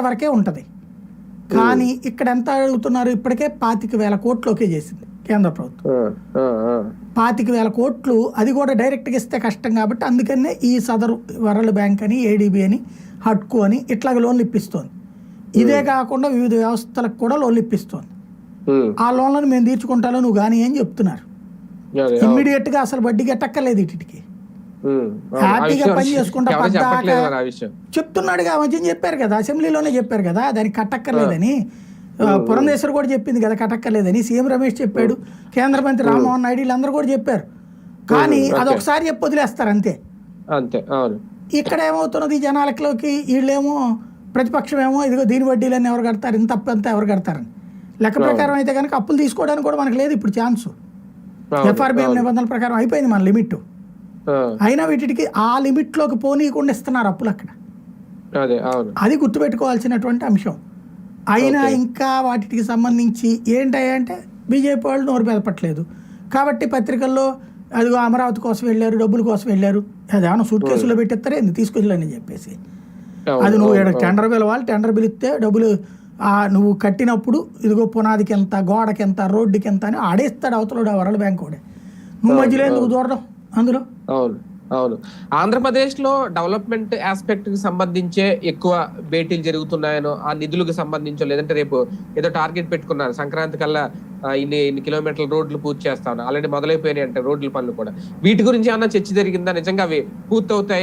వరకే ఉంటది. కానీ ఇక్కడ ఎంత అడుగుతున్నారు? ఇప్పటికే 25,000 కోట్లకే చేసింది కేంద్ర ప్రభుత్వం. 25,000 కోట్లు, అది కూడా డైరెక్ట్గా ఇస్తే కష్టం కాబట్టి అందుకనే ఈ సదరు వరల్డ్ బ్యాంక్ అని, ఏడీబీ అని, హట్కో అని ఇట్లాగ లోన్లు ఇప్పిస్తోంది. ఇదే కాకుండా వివిధ వ్యవస్థలకు కూడా లోన్లు ఇప్పిస్తోంది. ఆ లోన్లను మేము తీర్చుకుంటాలో నువ్వు కానీ అని చెప్తున్నారు. ఇమ్మీడియట్ గా అసలు వడ్డీ కట్టక్కర్లేదు, ఇటుకి హ్యాపీగా పని చేసుకుంటా చెప్తున్నాడు. ఆ మధ్యన చెప్పారు కదా, అసెంబ్లీలోనే చెప్పారు కదా దానికి కట్టక్కర్లేదని. పురంధేశ్వర్ కూడా చెప్పింది కదా కట్టక్కర్లేదని. సీఎం రమేష్ చెప్పాడు, కేంద్ర మంత్రి రామ్మోహన్ నాయుడు, వీళ్ళందరూ కూడా చెప్పారు. కానీ అదొకసారి చెప్పి వదిలేస్తారు అంతే. ఇక్కడ ఏమవుతున్నది, జనాలకి వీళ్ళేమో ప్రతిపక్షం ఏమో ఇదిగో దీని వడ్డీలన్నీ ఎవరు కడతారు, ఇంత అప్పు అంతా ఎవరు కడతారని. లెక్క ప్రకారం అయితే కనుక అప్పులు తీసుకోవడానికి కూడా మనకు లేదు ఇప్పుడు ఛాన్స్. ఎఫ్ఆర్బిఎం నిబంధనల ప్రకారం అయిపోయింది మన లిమిట్. అయినా వీటికి ఆ లిమిట్ లోకి పోనీయకుండా ఇస్తున్నారు అప్పులు అక్కడ. అది గుర్తుపెట్టుకోవాల్సినటువంటి అంశం. అయినా ఇంకా వాటికి సంబంధించి ఏంటంటే బీజేపీ వాళ్ళు నోరు పెదపట్లేదు కాబట్టి పత్రికల్లో అదిగో అమరావతి కోసం వెళ్ళారు, డబ్బుల కోసం వెళ్ళారు, అదేమన్నా సూట్ కేసులో పెట్టిస్తారే ఎందుకు తీసుకొచ్చాలని చెప్పేసి. అది నువ్వు టెండర్ పిలవాలి, టెండర్ పిలిస్తే డబ్బులు నువ్వు కట్టినప్పుడు ఇదిగో పునాదికి ఎంత, గోడకి ఎంత, రోడ్డుకి ఎంత అని ఆడేస్తాడు అవతల వరల్డ్ బ్యాంక్ కూడా. నువ్వు మధ్యలో ఎందుకు దూరడం అందులో? అవును. ఆంధ్రప్రదేశ్ లో డెవలప్మెంట్ ఆస్పెక్ట్ కి సంబంధించే ఎక్కువ భేటీలు జరుగుతున్నాయనో, ఆ నిధులకు సంబంధించో, లేదంటే రేపు ఏదో టార్గెట్ పెట్టుకున్నారు సంక్రాంతి కల్లా ఇన్ని కిలోమీటర్ల రోడ్లు పూర్తి చేస్తాను, ఆల్రెడీ మొదలైపోయినాయి అంటే రోడ్ల పనులు కూడా. వీటి గురించి ఏమన్నా చర్చ జరిగిందా? నిజంగా అవి పూర్తవుతాయి?